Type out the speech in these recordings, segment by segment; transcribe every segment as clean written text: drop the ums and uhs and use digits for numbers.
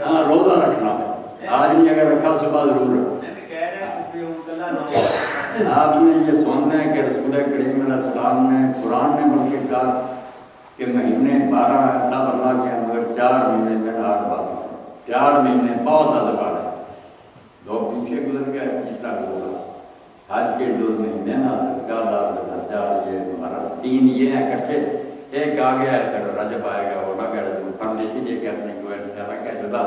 ہاں روزہ رکھنا ہے، آج نہیں اگر رکھا صبح ضرور رکھنا۔ آپ نے یہ سننا ہے کہ رسول کریم علیہ السلام نے قرآن نے بلکہ کہا کہ مہینے 12 ایسا اللہ کے اندر 4 مہینے میں 8 بات 4 مہینے بہت ادب آ رہے، 2 پیچھے گزر گئے، تیسرا گزرا حج کے 2 مہینے نا یہ ہمارا 3 یہ ہیں اکٹھے، ایک آ گیا ہے پھر رجب آئے گا وہ لگا فرد اسی لیے کہتے ہیں کہ کہ جدا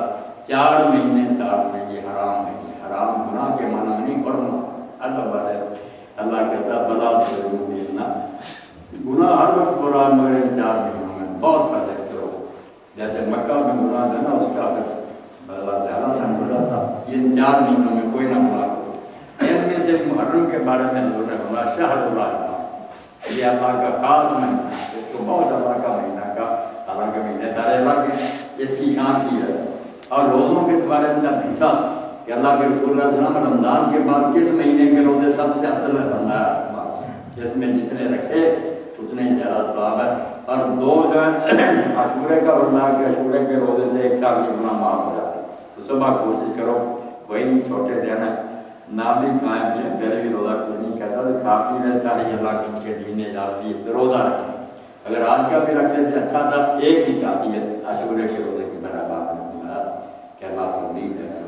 4 مہینے سال میں یہ حرام ہے، حرام گناہ کے معنی میں نہیں کرنا، اللہ والے اللہ کہتا بلا دینا گناہ ہر وقت برا مگر 4 مہینوں میں بہت فائدہ کرو، جیسے مکہ میں گناہ ہے نا اس کا بدلا زیادہ سن ہو جاتا، یہ 4 مہینوں میں کوئی نہ گناہ کرو۔ ان میں سے محرم کے بارے میں حضور نے فرمایا شہر اللہ کا، یہ اللہ کا خاص مہینہ، اس کو بہت اللہ کا مہینہ کا، اللہ کے مہینے سارے اللہ کے، اس کی شان کی ہے۔ اور روزوں کے بارے میں جب پوچھا کہ اللہ کے رسول اللہ علیہ وسلم رمضان کے بعد کس مہینے کے روزے سب سے افضل ہے، فرمایا جس میں جتنے رکھے اتنے زیادہ ثواب ہے، اور 2 جو ہے عاشورے کا فرمایا کہ عاشورے کے روزے سے 1 سال کی گناہ معاف ہو جاتا ہے۔ تو صبح کوشش کرو، وہی چھوٹے دن ہے، نہ بھی کھائیں پیے، پہلے بھی روزہ کوئی نہیں کہتا تو کھا پی رہے ساری اللہ کے دین اجازت دی تو روزہ رکھیں، اگر آج کا بھی رکھتے تھے اچھا تھا، ایک ہی کافی ہے عاشورے کے روزے کی برابر کہ اللہ سے امید ہے